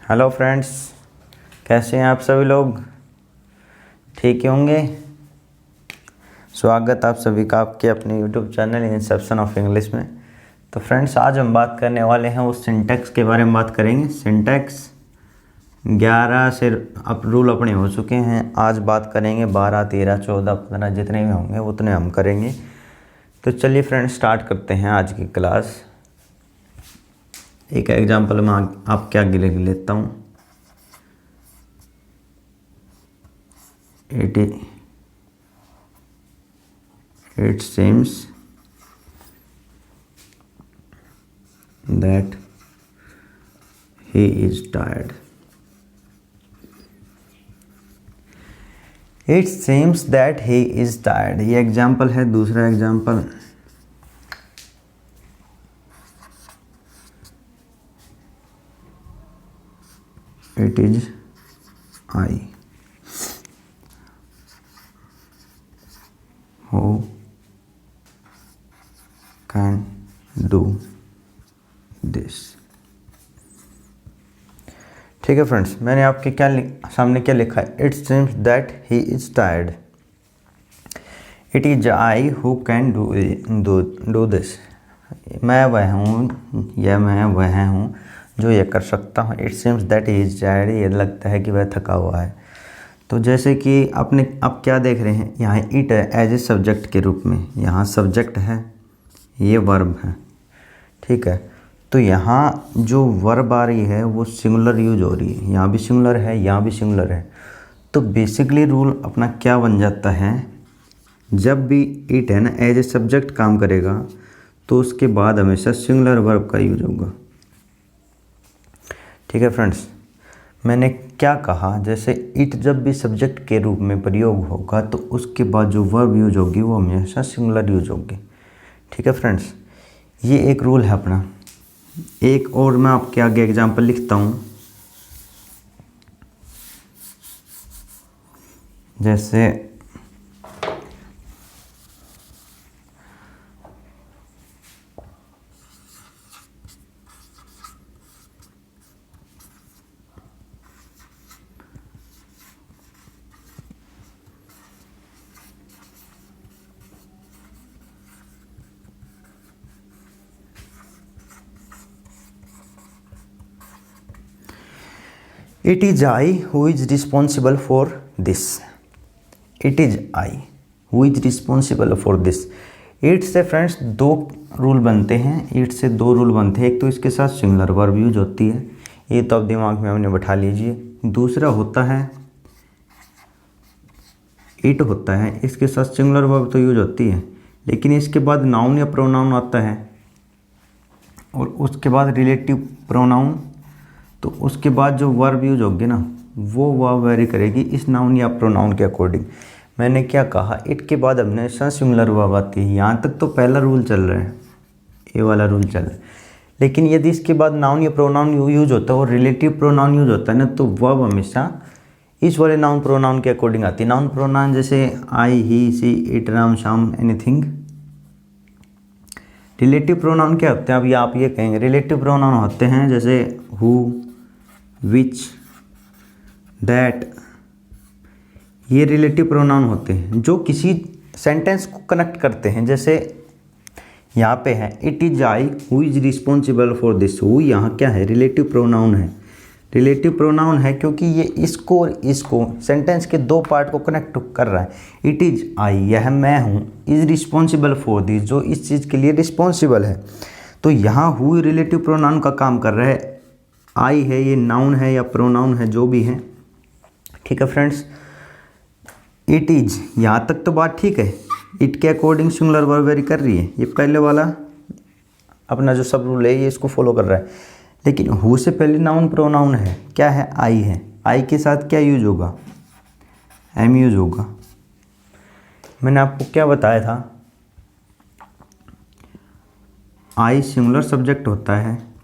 Hello friends, कैसे हैं आप सभी लोग? ठीक ही होंगे। स्वागत आप सभी का आपके अपने YouTube channel Inception of English में। तो फ्रेंड्स, आज हम बात करने वाले हैं उस सिंटैक्स के बारे में बात करेंगे। सिंटैक्स 11 से अब रूल अपने हो चुके हैं। आज बात करेंगे 12, 13, 14, 15 जितने भी होंगे उतने हम करेंगे। तो चलिए फ्रेंड्स, स्टार्ट करते हैं आज की क्लास। एक एग्जाम्पल मैं आपके आगे लिख लेता हूँ। It seems that he is tired. It seems that he is tired. ये एग्जाम्पल है। दूसरा example, it is I who can do this. ठीक है फ्रेंड्स, मैंने आपके सामने क्या लिखा है? It seems that he is tired. It is I who can do this. मैं वह हूँ या मैं वह हूँ जो ये कर सकता हूँ। It seems that he is tired, ये लगता है कि वह थका हुआ है। तो जैसे कि आपने अब क्या देख रहे हैं, यहाँ इट है एज ए सब्जेक्ट के रूप में। यहाँ सब्जेक्ट है, ये वर्ब है। ठीक है, तो यहाँ जो वर्ब आ रही है वो सिंगुलर यूज हो रही है। यहाँ भी सिंगुलर है, यहाँ भी सिंगुलर है। तो बेसिकली रूल अपना क्या बन जाता है, जब भी इट है ना एज ए सब्जेक्ट काम करेगा तो उसके बाद हमेशा सिंगुलर वर्ब का यूज होगा। ठीक है फ्रेंड्स, मैंने क्या कहा, जैसे इट जब भी सब्जेक्ट के रूप में प्रयोग होगा तो उसके बाद जो वर्ब यूज होगी वो हमेशा सिंगुलर यूज होगी। ठीक है फ्रेंड्स, ये एक रूल है अपना। एक और मैं आपके आगे एग्जांपल लिखता हूँ। जैसे it is I who is responsible for this. It is I who is responsible for this. It से फ्रेंड्स दो रूल बनते हैं। इट से दो रूल बनते हैं। एक तो इसके साथ सिंगुलर वर्ब यूज होती है, ये तो अब दिमाग में हमने बैठा लीजिए। दूसरा होता है इट होता है, इसके साथ सिंगुलर वर्ब तो यूज होती है, लेकिन इसके बाद नाउन या प्रोनाउन आता है और उसके बाद रिलेटिव प्रोनाउन। तो उसके बाद जो वर्ब यूज होगी ना वो वर्ब वेरी करेगी इस नाउन या प्रोनाउन के अकॉर्डिंग। मैंने क्या कहा, इट के बाद हमेशा सिंगुलर वर्ब आती है। यहाँ तक तो पहला रूल चल रहा है, ये वाला रूल चल रहा है। लेकिन यदि इसके बाद नाउन या प्रोनाउन यूज होता है और रिलेटिव प्रोनाउन यूज होता है ना, तो वर्ब हमेशा इस वाले नाउन प्रोनाउन के अकॉर्डिंग आती है। नाउन प्रोनाउन जैसे I, he, she, it, Ram, Shyam, anything. Relative pronoun क्या होते हैं, अभी आप ये कहेंगे रिलेटिव प्रोनाउन होते हैं जैसे हु, विच, दैट। ये रिलेटिव प्रोनाउन होते हैं जो किसी सेंटेंस को कनेक्ट करते हैं। जैसे यहाँ पे है it is I who is responsible for this. Who यहाँ क्या है, रिलेटिव प्रोनाउन है। रिलेटिव प्रोनाउन है क्योंकि ये इसको और इसको सेंटेंस के दो पार्ट को कनेक्ट कर रहा है। इट इज आई, यह मैं हूँ, इज रिस्पॉन्सिबल फॉर दिस, जो इस चीज़ के लिए रिस्पॉन्सिबल है। तो यहाँ हु रिलेटिव प्रोनाउन का काम कर रहा है। आई है, ये नाउन है या प्रोनाउन है, जो भी है। ठीक है फ्रेंड्स, इट इज, यहाँ तक तो बात ठीक है। इट के अकॉर्डिंग सिंगुलर वर्ब वेरी कर रही है, ये पहले वाला अपना जो सब रूल है ये इसको फॉलो कर रहा है। लेकिन हु से पहले नाउन प्रोनाउन है, क्या है, आई है। आई के साथ क्या यूज होगा, एम यूज होगा। मैंने आपको क्या बताया था, आई सिंगुलर सब्जेक्ट होता है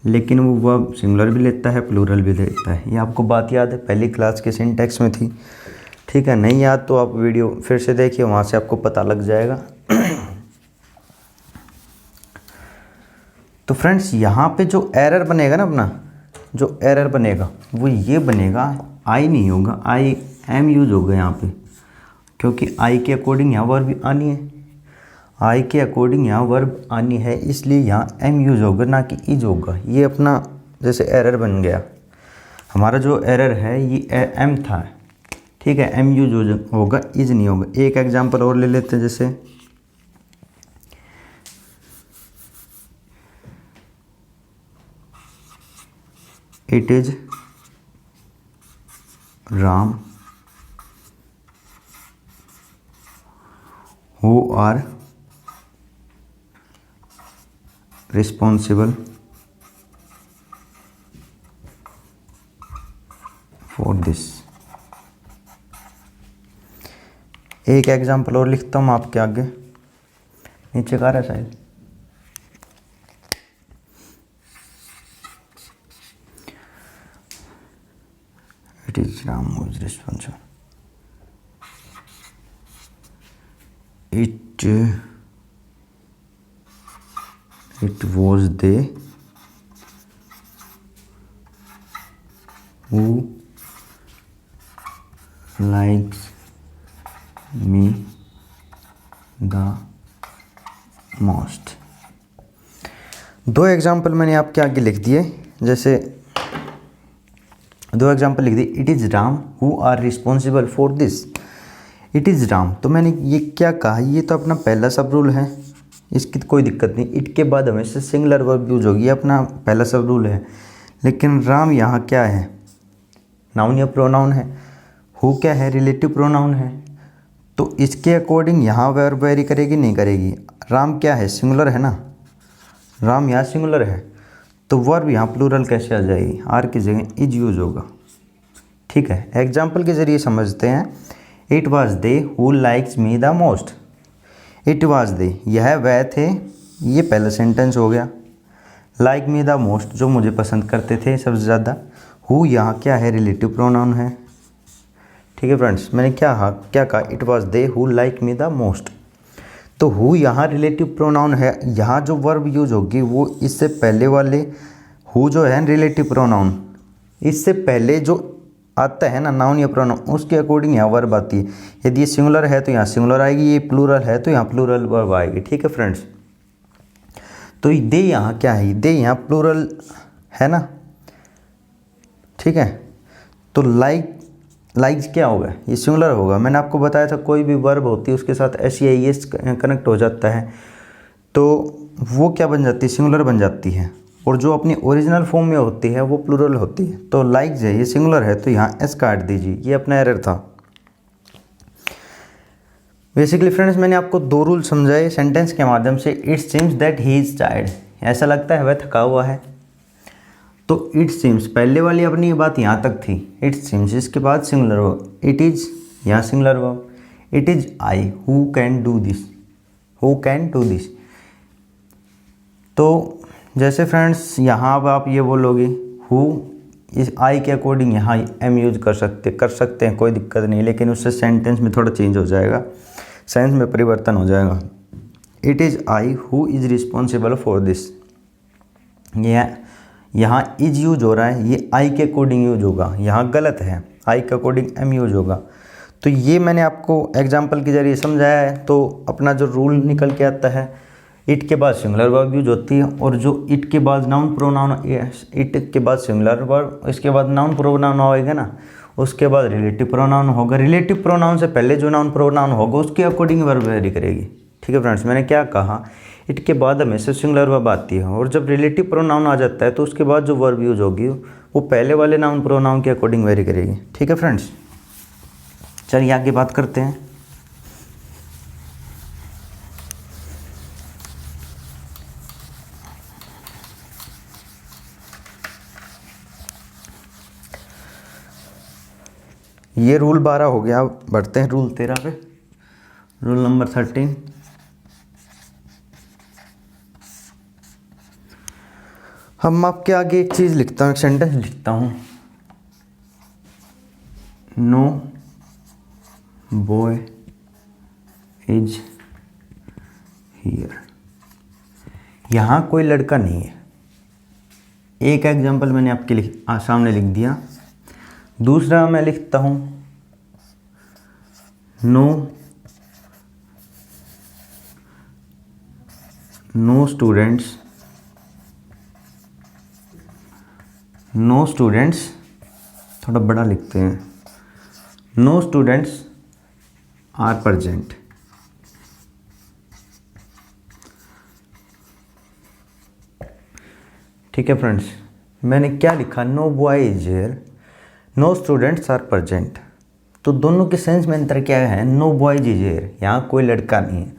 लेकिन वो वर्ब सिंगुलर भी लेता है, प्लूरल भी लेता है। ये आपको बात याद है, पहली क्लास के सिंटैक्स में थी। ठीक है, नहीं याद तो आप वीडियो फिर से देखिए, वहाँ से आपको पता लग जाएगा। तो फ्रेंड्स, यहाँ पे जो एरर बनेगा ना अपना, जो एरर बनेगा वो ये बनेगा, आई नहीं होगा, आई एम यूज होगा यहाँ पे, क्योंकि आई के अकॉर्डिंग यहाँ वर्ब आनी है, आई के अकॉर्डिंग यहाँ वर्ब आनी है, इसलिए यहाँ एम यूज होगा ना कि इज होगा। ये अपना जैसे एरर बन गया, हमारा जो एरर है ये एम था, ठीक है, एम यूज होगा, इज नहीं होगा। एक एग्जांपल और ले लेते हैं, जैसे it is Ram who are responsible for this. एक एग्जांपल और लिखता हूँ आपके आगे, नीचे का रहा है शायद, it is Ram who is responsible, it was they who likes me the most। दो एग्जाम्पल मैंने आपके आगे लिख दिए, जैसे दो एग्जाम्पल लिख दिए, it is Ram who are responsible for this. It is Ram, तो मैंने ये क्या कहा, ये तो अपना पहला सब रूल है, इसकी कोई दिक्कत नहीं, इट के बाद हमेशा सिंगुलर वर्ब यूज होगी, अपना पहला सब रूल है। लेकिन राम यहाँ क्या है, नाउन या प्रोनाउन है, हु क्या है, रिलेटिव प्रोनाउन है, तो इसके अकॉर्डिंग यहाँ वर्ब वेरी करेगी नहीं करेगी। राम क्या है, सिंगुलर है ना, राम यहाँ सिंगुलर है, तो वर्ब यहाँ प्लूरल कैसे आ जाएगी, आर की जगह इज यूज होगा। ठीक है, एग्जाम्पल के ज़रिए समझते हैं। It was they who likes me the most. It was they, यह वह थे, ये पहला सेंटेंस हो गया। लाइक मी द मोस्ट, जो मुझे पसंद करते थे सबसे ज़्यादा। हु यहाँ क्या है, रिलेटिव प्रोनाउन है। ठीक है फ्रेंड्स, मैंने क्या कहा, it was they who like me the most, तो हु यहाँ रिलेटिव प्रोनाउन है, यहाँ जो वर्ब यूज होगी वो इससे पहले वाले हु जो है रिलेटिव प्रोनाउन, इससे पहले जो आता है ना नाउन या प्रोनाउन, उसके अकॉर्डिंग यहाँ वर्ब आती है। यदि ये सिंगुलर है तो यहाँ सिंगुलर आएगी, ये प्लूरल है तो यहाँ प्लूरल वर्ब आएगी। ठीक है फ्रेंड्स, तो दे यहाँ क्या है, दे यहाँ प्लूरल है ना। ठीक है, तो लाइक्स क्या होगा, ये सिंगुलर होगा। मैंने आपको बताया था कोई भी वर्ब होती है उसके साथ एस कनेक्ट हो जाता है तो वो क्या बन जाती है, सिंगुलर बन जाती है, और जो अपनी ओरिजिनल फॉर्म में होती है वो प्लूरल होती है। तो लाइक्स है, ये सिंगुलर है तो यहाँ एस काट दीजिए, ये अपना एरर था। बेसिकली फ्रेंड्स, मैंने आपको दो रूल समझाए सेंटेंस के माध्यम से। It seems that he is tired, ऐसा लगता है वह थका हुआ है, तो इट सीम्स पहले वाली अपनी बात यहाँ तक थी, इट सीम्स, इसके बाद सिंगुलर वर्ब, इट इज़ यहाँ singular verb, it is I who can do this, who can do this. तो जैसे फ्रेंड्स यहाँ अब आप ये बोलोगे हु, इस आई के अकॉर्डिंग यहाँ एम यूज कर सकते हैं, कोई दिक्कत नहीं, लेकिन उससे सेंटेंस में थोड़ा चेंज हो जाएगा, सेंस में परिवर्तन हो जाएगा। It is I who is responsible for this, ये यहाँ इज यूज हो रहा है, ये आई के अकॉर्डिंग यूज होगा, यहाँ गलत है, आई के अकॉर्डिंग एम यूज होगा। तो ये मैंने आपको एग्जाम्पल के जरिए समझाया है। तो अपना जो रूल निकल के आता है, इट के बाद सिंगुलर वर्ब यूज होती है, और जो इट के बाद नाउन प्रोनाउन, इट के बाद सिंगुलर वर्ब, इसके बाद नाउन प्रोनाउन होएगा ना, उसके बाद रिलेटिव प्रोनाउन होगा। रिलेटिव प्रोनाउन से पहले जो नाउन प्रोनाउन होगा उसके अकॉर्डिंग वर्ब वेरी करेगी। ठीक है फ्रेंड्स, मैंने क्या कहा, इट के बाद हमेशा सिंगुलर वर्ब आती है, और जब रिलेटिव प्रोनाउन आ जाता है तो उसके बाद जो वर्ब यूज होगी वो पहले वाले नाउन प्रोनाउन के अकॉर्डिंग वेरी करेगी। ठीक है फ्रेंड्स, चलिए आगे बात करते हैं। ये रूल 12 हो गया, बढ़ते हैं रूल 13 पे। रूल नंबर 13, हम आपके आगे एक चीज़ लिखता हूँ, एक सेंटेंस लिखता हूँ। नो बॉय इज हियर, यहाँ कोई लड़का नहीं है। एक एग्जाम्पल मैंने आपके सामने लिख दिया। दूसरा मैं लिखता हूँ नो स्टूडेंट्स थोड़ा बड़ा लिखते हैं, नो स्टूडेंट्स आर प्रेजेंट। ठीक है फ्रेंड्स, मैंने क्या लिखा, no boy is here, no students are present. तो दोनों के सेंस में अंतर क्या है, नो बॉय इज हियर, यहाँ कोई लड़का नहीं है।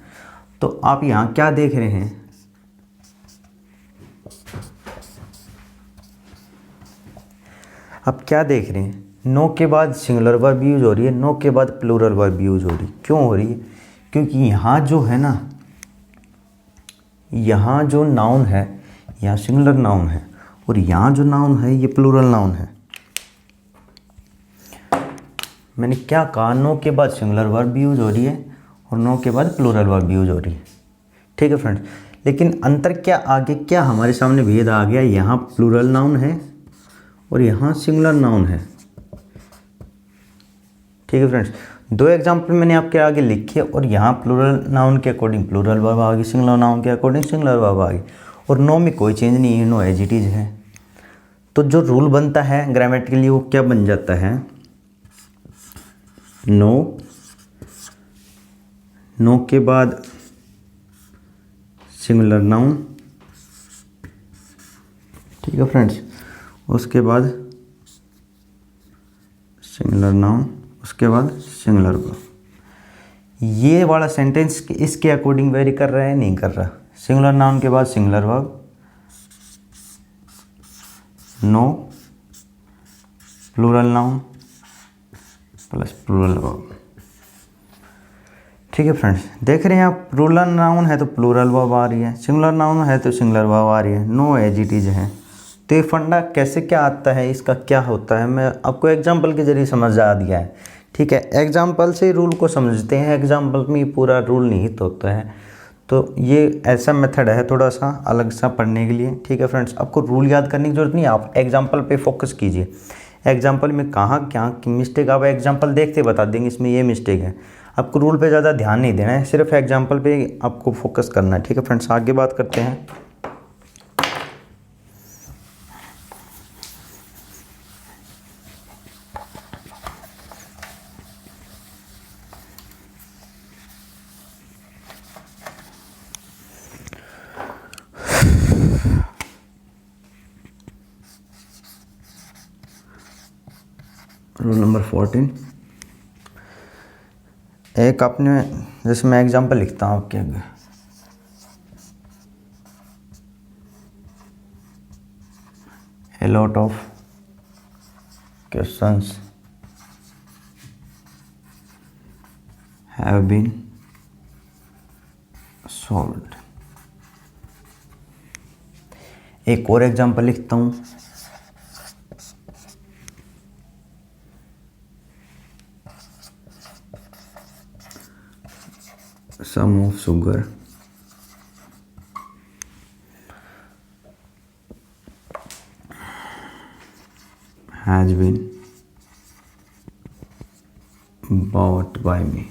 तो आप यहाँ क्या देख रहे हैं, आप क्या देख रहे हैं, नो के बाद सिंगुलर वर्ब यूज हो रही है, नो के बाद प्लूरल वर्ब यूज हो रही है। क्यों हो रही है, क्योंकि यहाँ जो है ना, यहाँ जो नाउन है, यहाँ सिंगुलर नाउन है, और यहाँ जो नाउन है ये प्लूरल नाउन है। मैंने क्या कहा, नो के बाद सिंगुलर वर्ब यूज हो रही है और नो के बाद प्लूरल वर्ब यूज हो रही है। ठीक है फ्रेंड्स, लेकिन अंतर क्या, आगे क्या हमारे सामने भेद आ गया, यहाँ प्लूरल नाउन है और यहाँ सिंगुलर नाउन है। ठीक है फ्रेंड्स, दो एग्जाम्पल मैंने आपके आगे लिखे और यहाँ प्लूरल नाउन के अकॉर्डिंग प्लूरल वर्ब आ गई, सिंगुलर नाउन के अकॉर्डिंग सिंगुलर वर्ब आ गई, और नो में कोई चेंज नहीं है, नो एज इट इज है। तो जो रूल बनता है ग्रामेटिकली वो क्या बन जाता है, नो के बाद सिंगुलर नाउन, ठीक है फ्रेंड्स, उसके बाद सिंगुलर नाउन, उसके बाद सिंगुलर वर्ब। ये वाला सेंटेंस इसके अकॉर्डिंग वेरी कर रहा है, नहीं कर रहा। सिंगुलर नाउन के बाद singular verb, no plural noun plus plural verb. ठीक है फ्रेंड्स, देख रहे हैं आप, प्लूरल नाउन है तो प्लूरल वर्ब आ रही है, सिंगुलर नाउन है तो सिंगुलर वर्ब आ रही है, नो एज इट इज है। तो ये फंडा कैसे क्या आता है, इसका क्या होता है, मैं आपको एग्जाम्पल के जरिए समझा दिया है। ठीक है, एग्जाम्पल से रूल को समझते हैं, एग्जाम्पल में पूरा रूल निहित होता है। तो ये ऐसा मेथड है थोड़ा सा अलग सा पढ़ने के लिए। ठीक है फ्रेंड्स, आपको रूल याद करने की जरूरत नहीं, आप एग्जाम्पल पे फोकस कीजिए। एग्जाम्पल में कहाँ क्या मिस्टेक आप एग्जाम्पल देखते बता देंगे, इसमें ये मिस्टेक है। आपको रूल पे ज़्यादा ध्यान नहीं देना है, सिर्फ एग्जाम्पल पे आपको फोकस करना है। ठीक है फ्रेंड्स, आगे बात करते हैं। रूल नंबर 14, एक आपने, जैसे मैं एग्जांपल लिखता हूँ आपके आगे, a lot of questions have been solved। एक और एग्जांपल लिखता हूँ, sum of sugar has been bought by me।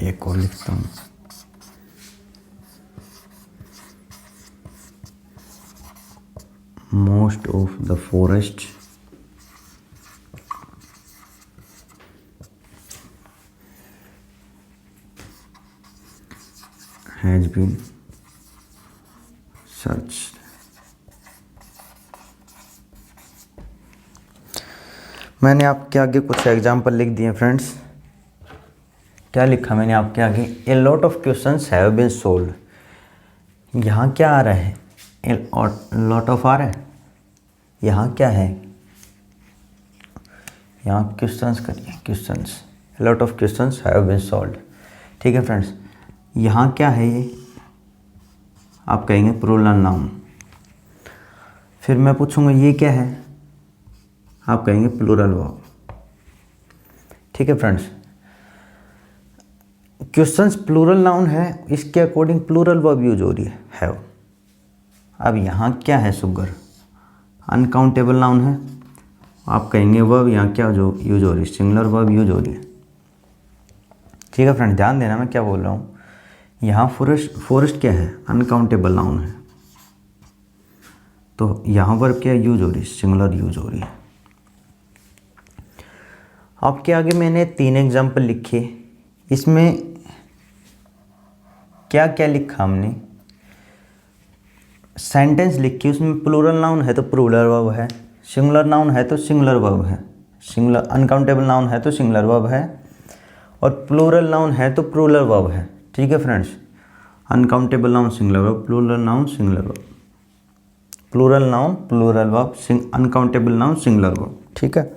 एक और लिखता हूँ, most of the forest has been searched। मैंने आपके आगे कुछ एग्जाम्पल लिख दिए फ्रेंड्स। क्या लिखा मैंने आपके आगे, a lot of questions have been solved. यहाँ क्या आ रहा है, ए लॉट ऑफ आ रहा है, यहाँ क्या है, यहाँ क्वेश्चंस करिए, questions, a lot of questions have been solved. ठीक है फ्रेंड्स, यहाँ क्या है, ये आप कहेंगे प्लूरल नाउन। फिर मैं पूछूंगा ये क्या है, आप कहेंगे प्लूरल वर्ब। ठीक है फ्रेंड्स, क्वेश्चंस प्लूरल नाउन है, इसके अकॉर्डिंग प्लूरल वर्ब यूज हो रही है हैव। अब यहाँ क्या है शुगर, अनकाउंटेबल नाउन है, आप कहेंगे वर्ब यहाँ क्या जो यूज हो रही है, सिंगुलर वर्ब यूज हो रही है। ठीक है फ्रेंड, ध्यान देना मैं क्या बोल रहा हूँ। यहाँ फॉरेस्ट क्या है, अनकाउंटेबल नाउन है, तो यहाँ वर्ब क्या यूज हो रही है, सिंगुलर यूज हो रही है। आपके आगे मैंने 3 एग्जाम्पल लिखे, इसमें क्या क्या लिखा हमने, सेंटेंस लिखी, उसमें प्लूरल नाउन है तो प्लूरल वर्ब है, सिंगुलर नाउन है तो सिंगुलर वर्ब है, सिंगुलर अनकाउंटेबल नाउन है तो सिंगुलर वर्ब है, और प्लूरल नाउन है तो प्लूरल वर्ब है। ठीक है friends, uncountable noun singular verb, plural noun singular verb, plural noun plural verb, uncountable noun singular verb. ठीक है,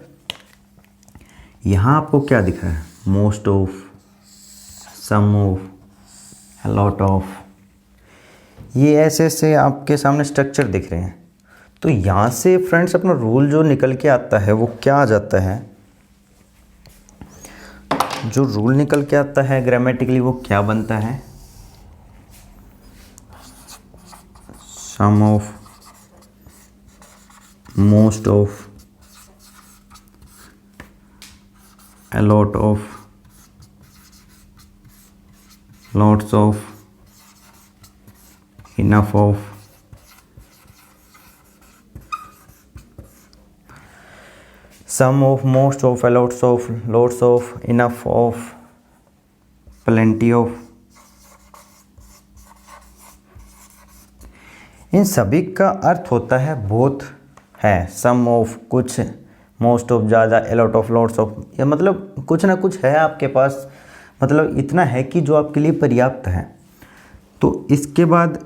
यहाँ आपको क्या दिखा है, most of, some of, a lot of, ये ऐसे ऐसे आपके सामने स्ट्रक्चर दिख रहे हैं। तो यहाँ से फ्रेंड्स अपना रूल जो निकल के आता है वो क्या आ जाता है, जो रूल निकल के आता है ग्रामेटिकली वो क्या बनता है, some of, most of, a lot of, lots of, enough of, some of, most of, a lots of, enough of, plenty of। इन सभी का अर्थ होता है बहुत है, सम ऑफ कुछ, मोस्ट ऑफ ज़्यादा, ए लॉट ऑफ, लॉट्स ऑफ, या मतलब कुछ ना कुछ है आपके पास, मतलब इतना है कि जो आपके लिए पर्याप्त है। तो इसके बाद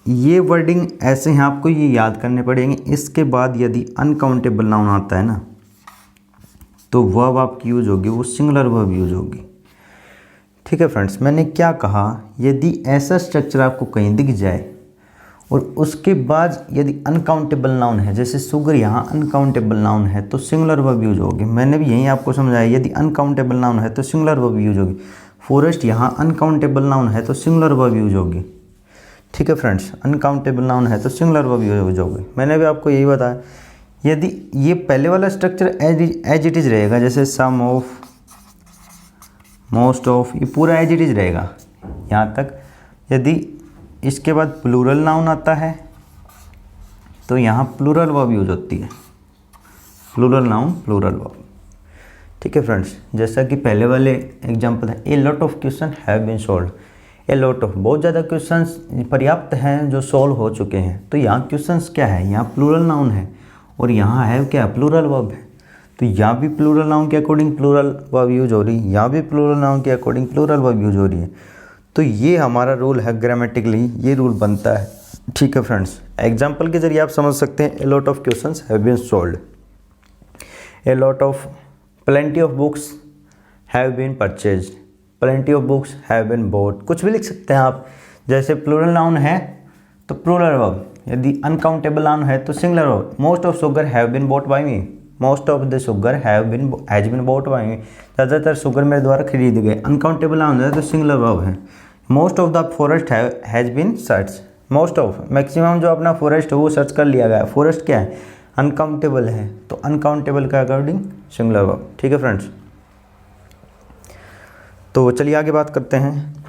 ये वर्डिंग ऐसे हैं, आपको ये याद करने पड़ेंगे। इसके बाद यदि अनकाउंटेबल नाउन आता है ना, तो वर्ब आपकी यूज होगी, वो सिंगुलर वर्ब यूज होगी। ठीक है फ्रेंड्स, मैंने क्या कहा, यदि ऐसा स्ट्रक्चर आपको कहीं दिख जाए और उसके बाद यदि अनकाउंटेबल नाउन है, जैसे शुगर यहाँ अनकाउंटेबल नाउन है तो सिंगुलर वर्ब यूज होगी। मैंने भी यही आपको समझाया, यदि अनकाउंटेबल नाउन है तो सिंगुलर वर्ब यूज होगी। फॉरेस्ट यहाँ अनकाउंटेबल नाउन है तो सिंगुलर वर्ब यूज होगी। ठीक है फ्रेंड्स, अनकाउंटेबल नाउन है तो सिंगुलर वर्ब यूज होगी। मैंने भी आपको यही बताया। यदि ये पहले वाला स्ट्रक्चर एज इट इज़ रहेगा, जैसे सम ऑफ, मोस्ट ऑफ, ये पूरा एज इट इज़ रहेगा यहाँ तक। यदि इसके बाद प्लूरल नाउन आता है तो यहाँ प्लूरल वर्ब यूज होती है, प्लूरल नाउन प्लूरल वर्ब। ठीक है फ्रेंड्स, जैसा कि पहले वाले एग्जांपल है, a lot of question have been solved, a lot of बहुत ज़्यादा क्वेश्चंस पर्याप्त हैं जो सॉल्व हो चुके हैं। तो यहाँ क्वेश्चंस क्या है, यहाँ प्लूरल नाउन है और यहाँ है क्या, प्लूरल वर्ब है। तो यहाँ भी प्लूरल नाउन के अकॉर्डिंग प्लूरल वर्ब यूज हो रही है, यहाँ भी प्लूरल नाउन के अकॉर्डिंग प्लूरल वर्ब यूज हो रही है। तो ये हमारा रूल है, ग्रामेटिकली ये रूल बनता है। ठीक है फ्रेंड्स, एग्जाम्पल के जरिए आप समझ सकते हैं, a lot of questions have been solved, a lot of, plenty of books have been purchased, plenty of books have been bought, कुछ भी लिख सकते हैं आप। जैसे प्लूरल नाउन है तो प्लूरल वर्ब, यदि अनकाउंटेबल नाउन है तो singular verb. Most of sugar have been bought by me, most of the sugar has been bought by me, ज़्यादातर शुगर मेरे द्वारा खरीद गए। अनकाउंटेबल नाउन है तो सिंगुलर वर्ब है। Most of the forest has been search, most of maximum जो अपना फॉरेस्ट है वो सर्च कर लिया गया। फॉरेस्ट क्या है, अनकाउंटेबल है, तो अनकाउंटेबल का अकॉर्डिंग सिंगुलर वर्ब। ठीक है फ्रेंड्स, तो चलिए आगे बात करते हैं।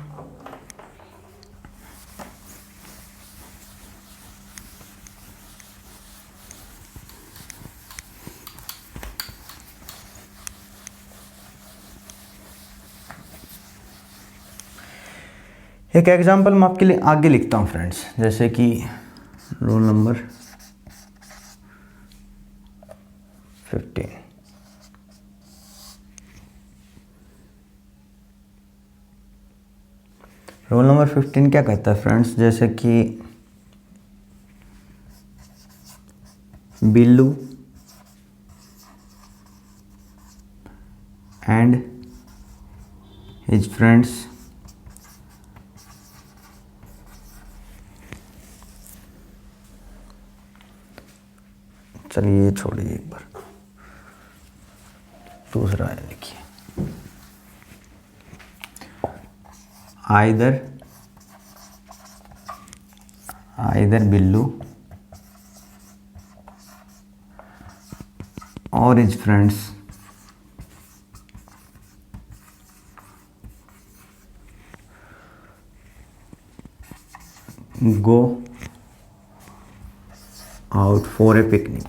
एक एग्जांपल मैं आपके लिए आगे लिखता हूँ फ्रेंड्स, जैसे कि रोल नंबर 15। रोल नंबर 15 क्या कहता है फ्रेंड्स, जैसे कि बिल्लू एंड हिज फ्रेंड्स चलिए छोड़िए, एक बार दूसरा है, लिखिए। आइदर बिल्लू और his friends go out for a picnic.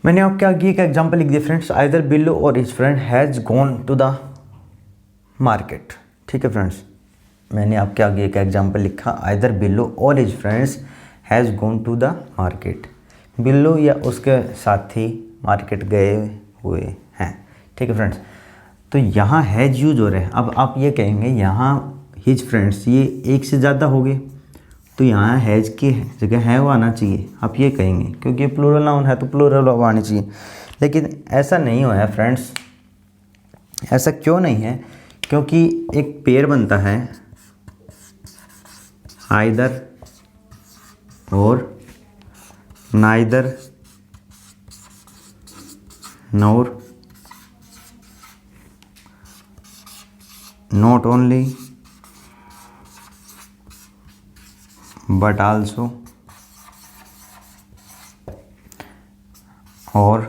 मैंने आपके आगे एक एग्जाम्पल लिख दिया फ्रेंड्स, आइदर बिल्लू और his friend has gone to the market. ठीक है फ्रेंड्स, मैंने आपके आगे एक एग्जाम्पल लिखा, आइदर बिल्लू और his friends has gone to the market. Billu या उसके साथी मार्केट गए हुए हैं। ठीक है फ्रेंड्स, तो यहाँ हैज़ यूज हो रहे हैं। अब आप ये कहेंगे यहाँ हिज फ्रेंड्स ये एक से ज़्यादा हो गए, तो यहाँ हैज़ की जगह है वो आना चाहिए, आप ये कहेंगे, क्योंकि प्लूरल नाउन है तो प्लूरल वो आनी चाहिए। लेकिन ऐसा नहीं हुआ है फ्रेंड्स। ऐसा क्यों नहीं है? क्योंकि एक पेयर बनता है आइदर और neither NOR not only but also और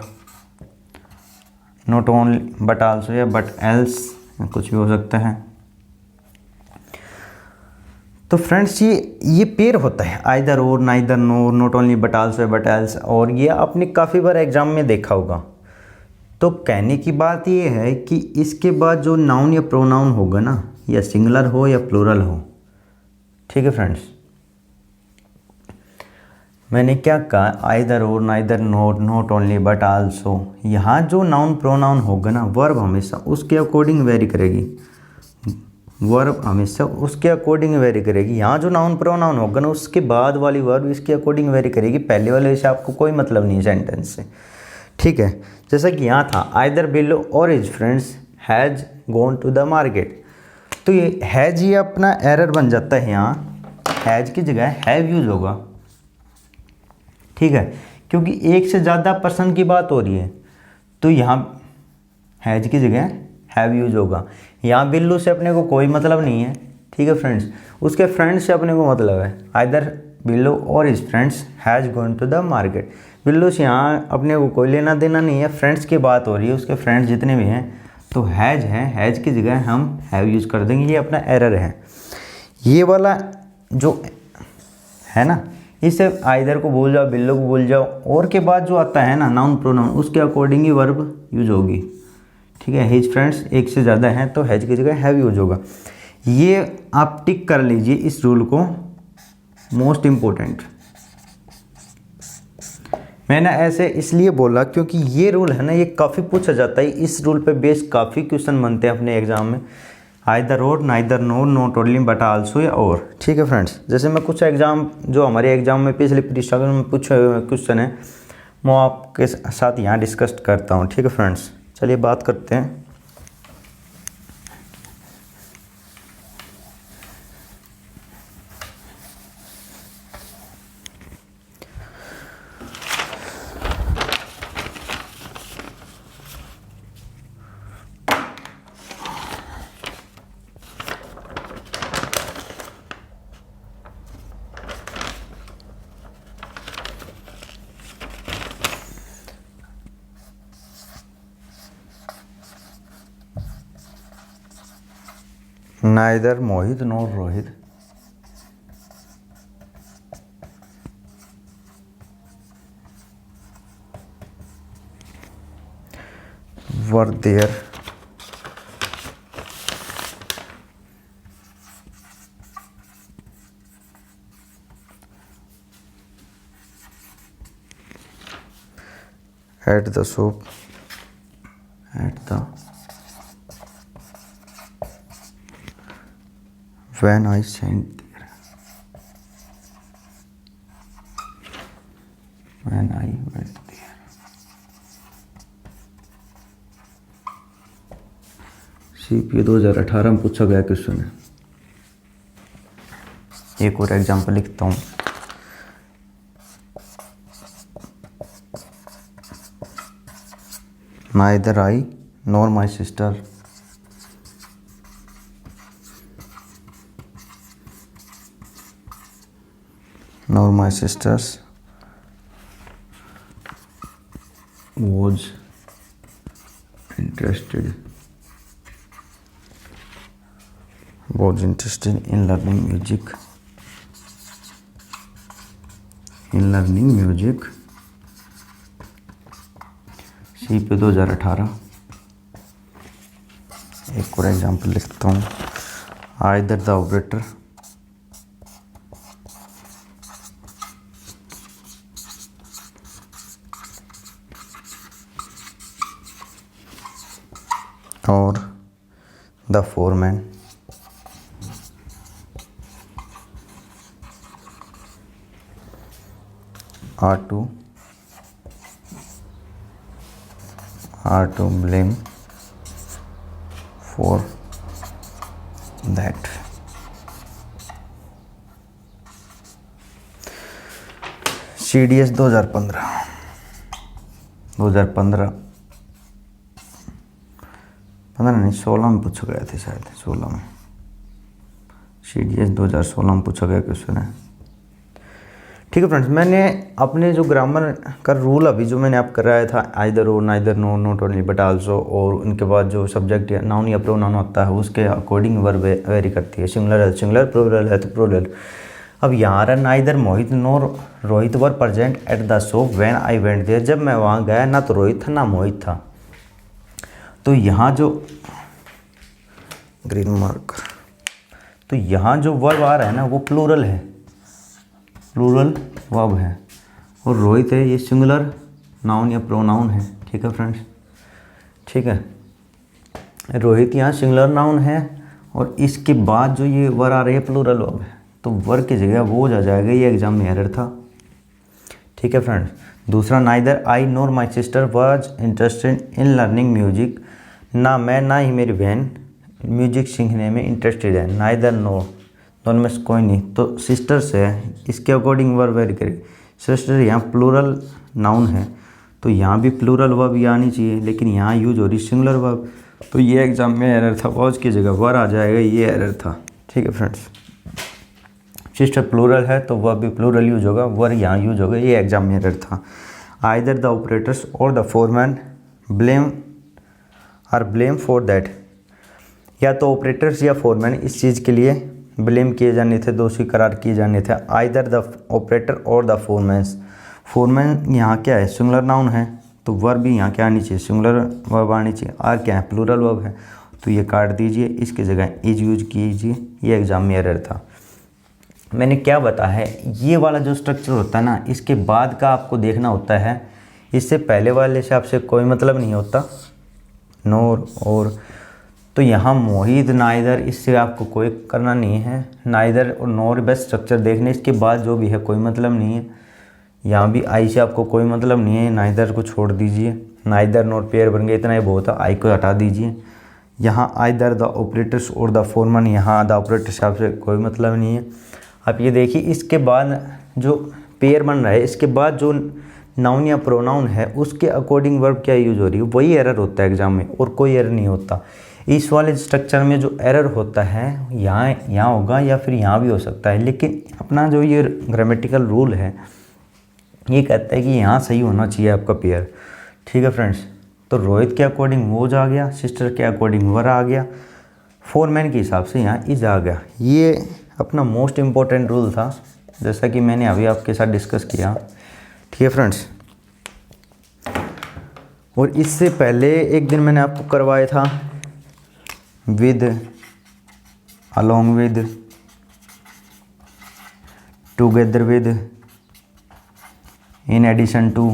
not only but also या but else कुछ भी हो सकता है। तो फ्रेंड्स ये पेयर होता है आइदर और, neither NOR, not only but also but else, और ये आपने काफ़ी बार एग्जाम में देखा होगा। तो कहने की बात ये है कि इसके बाद जो नाउन या प्रोनाउन होगा ना, या सिंगुलर हो या प्लूरल हो। ठीक है फ्रेंड्स, मैंने क्या कहा, आइदर और, neither note, not only but also. यहाँ जो नाउन प्रोनाउन होगा ना, वर्ब हमेशा उसके अकॉर्डिंग वेरी करेगी। वर्ब हमेशा उसके अकॉर्डिंग वेरी करेगी। यहाँ जो नाउन प्रोनाउन होगा ना, उसके बाद वाली वर्ब इसके अकॉर्डिंग वेरी करेगी। पहले वाले से आपको कोई मतलब नहीं है सेंटेंस से। ठीक है, जैसा कि यहाँ था आइदर बिल्लू और his friends has gone to the market. तो ये हैज़ ये अपना एरर बन जाता है। यहाँ हैज़ की जगह हैव यूज होगा। ठीक है, क्योंकि एक से ज़्यादा पर्सन की बात हो रही है, तो यहाँ हैज़ की जगह हैव यूज होगा। यहाँ बिल्लू से अपने को कोई मतलब नहीं है। ठीक है फ्रेंड्स, उसके फ्रेंड्स से अपने को मतलब है। आइदर बिल्लू और his friends has gone to the market. Billu से यहाँ अपने को कोई लेना देना नहीं है, फ्रेंड्स की बात हो रही है, उसके फ्रेंड्स जितने भी हैं। तो हैज़ है, हैज़ की जगह हम हैव यूज कर देंगे। ये अपना एरर है। ये वाला जो है ना, इसे आइदर को भूल जाओ, बिल्लो को भूल जाओ, और के बाद जो आता है ना नाउन प्रोनाउन, उसके अकॉर्डिंग ही वर्ब यूज होगी। ठीक है, हिज फ्रेंड्स एक से ज़्यादा हैं तो हैज की जगह हैव यूज होगा। ये आप टिक कर लीजिए इस रूल को, मोस्ट इम्पोर्टेंट। मैंने ऐसे इसलिए बोला क्योंकि ये रूल है ना, ये काफ़ी पूछा जाता है। इस रूल पे बेस काफ़ी क्वेश्चन बनते हैं अपने एग्जाम में। आइदर और, neither NOR, not only but also या और। ठीक है फ्रेंड्स, जैसे मैं कुछ एग्जाम जो हमारे एग्जाम में पिछले परीक्षा में पूछे हुए क्वेश्चन है, मैं आपके साथ यहाँ डिस्कस करता हूँ। ठीक है फ्रेंड्स, चलिए बात करते हैं। Neither Mohit nor Rohit were there at the shop at the when I sent when I went there. CPA 2018 में पूछा गया क्वेश्चन है। एक और एग्जाम्पल लिखता हूँ। Neither I nor my sister was interested in learning music सी पे 2018। एक और एग्जाम्पल लिखता हूँ। आइदर द ऑपरेटर और the foreman are to blame for that। CDS 2015 नहीं 16 में पूछा गया था, शायद 16 में। CDS 2016 में पूछा गया क्वेश्चन है। ठीक है फ्रेंड्स, मैंने अपने जो ग्रामर का रूल अभी जो मैंने आप कराया था, आइदर और, neither, no, not only but also, और उनके बाद जो सब्जेक्ट या नाउन या प्रोनाउन होता है उसके अकॉर्डिंग वर्ब वेरी करती है। सिंगुलर है सिंगुलर, प्लूरल है तो प्लूरल। अब यहाँ रहा neither Mohit nor Rohit were present at the shop when I went there. जब मैं वहाँ गया ना तो रोहित था ना मोहित था। तो यहाँ जो ग्रीन मार्कर, तो यहाँ जो वर्ब आ रहा है ना वो प्लूरल है, प्लूरल वर्ब है। और रोहित है ये सिंगुलर नाउन या प्रोनाउन है। ठीक है फ्रेंड्स, ठीक है। रोहित यहाँ सिंगुलर नाउन है और इसके बाद जो ये वर आ रही है प्लूरल वर्ब है, तो वर की जगह वो आ जाएगा। ये एग्जाम में एरर था। ठीक है फ्रेंड्स। दूसरा, neither I NOR my sister was interested in learning music. ना मैं ना ही मेरी बहन म्यूजिक सीखने में इंटरेस्टेड है। नाइदर नो, दोनों में से कोई नहीं, तो सिस्टर्स है, इसके अकॉर्डिंग वर्ब वेरी करेगी। सिस्टर यहाँ प्लूरल नाउन है तो यहाँ भी प्लूरल वर्ब ही आनी चाहिए, लेकिन यहाँ यूज हो रही सिंगुलर वर्ब, तो ये एग्जाम में एरर था। वाज की जगह वर आ जाएगा, ये एरर था। ठीक है फ्रेंड्स, सिस्टर प्लूरल है तो वर्ब भी प्लूरल यूज होगा, वर यहाँ यूज होगा, ये एग्जाम में एरर था। आइदर द ऑपरेटर्स और the foreman blame for that. या तो ऑपरेटर्स या फोरमैन इस चीज़ के लिए ब्लेम किए जाने थे, दोषी करार किए जाने थे। आइदर द ऑपरेटर और द फोरमैन्स। फोरमैन यहाँ क्या है, सिंगुलर नाउन है, तो वर्ब भी यहाँ क्या आनी चाहिए, सिंगुलर वर्ब आनी चाहिए। आर क्या है, प्लूरल वर्ब है, तो ये काट दीजिए, इसकी जगह इज यूज कीजिए। ये एग्जाम में एरर था। मैंने क्या बताया है, ये वाला जो स्ट्रक्चर होता है ना, इसके बाद का आपको देखना होता है, इससे पहले वाले से आपसे कोई मतलब नहीं होता। नोर और, तो यहाँ मोहित नाइदर, इससे आपको कोई करना नहीं है। नाइदर और नोर बस स्ट्रक्चर देखने, इसके बाद जो भी है कोई मतलब नहीं है। यहाँ भी आई से आपको कोई मतलब नहीं है, नाइदर को छोड़ दीजिए। नाइदर नोर पेयर बन गए, इतना ही बहुत है, आई को हटा दीजिए। यहाँ आइदर द ऑपरेटर्स और द फोरमैन, यहाँ द ऑपरेटर से आपसे कोई मतलब नहीं है। आप ये देखिए, इसके बाद जो पेयर बन रहा है, इसके बाद जो नाउन या प्रोनाउन है उसके अकॉर्डिंग वर्ब क्या यूज हो रही है, वही एरर होता है एग्जाम में, और कोई एरर नहीं होता। इस वाले स्ट्रक्चर में जो एरर होता है यहाँ होगा या फिर यहाँ भी हो सकता है, लेकिन अपना जो ये ग्रामेटिकल रूल है ये कहता है कि यहाँ सही होना चाहिए आपका पेयर। ठीक है फ्रेंड्स, तो रोहित के अकॉर्डिंग वोज आ गया, सिस्टर के अकॉर्डिंग वर आ गया, फोरमैन के हिसाब से यहाँ इज आ गया। ये अपना मोस्ट इम्पॉर्टेंट रूल था, जैसा कि मैंने अभी आपके साथ डिस्कस किया। ठीक है फ्रेंड्स, और इससे पहले एक दिन मैंने आपको करवाया था with, along with, together with, in addition to,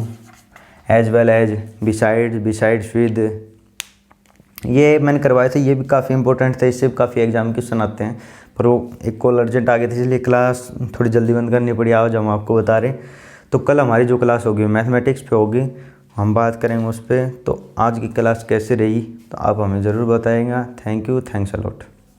as well as, besides with, ये मैंने करवाए थे, ये भी काफ़ी इंपॉर्टेंट थे, इससे भी काफ़ी एग्जाम क्वेश्चन आते हैं। पर वो एक कॉल अर्जेंट आ गई थी इसलिए क्लास थोड़ी जल्दी बंद करनी पड़ी। आज हम आपको बता रहे, तो कल हमारी जो क्लास होगी मैथमेटिक्स पे होगी, हम बात करेंगे उस पर। तो आज की क्लास कैसे रही तो आप हमें ज़रूर बताइएगा। Thank you, thanks a lot.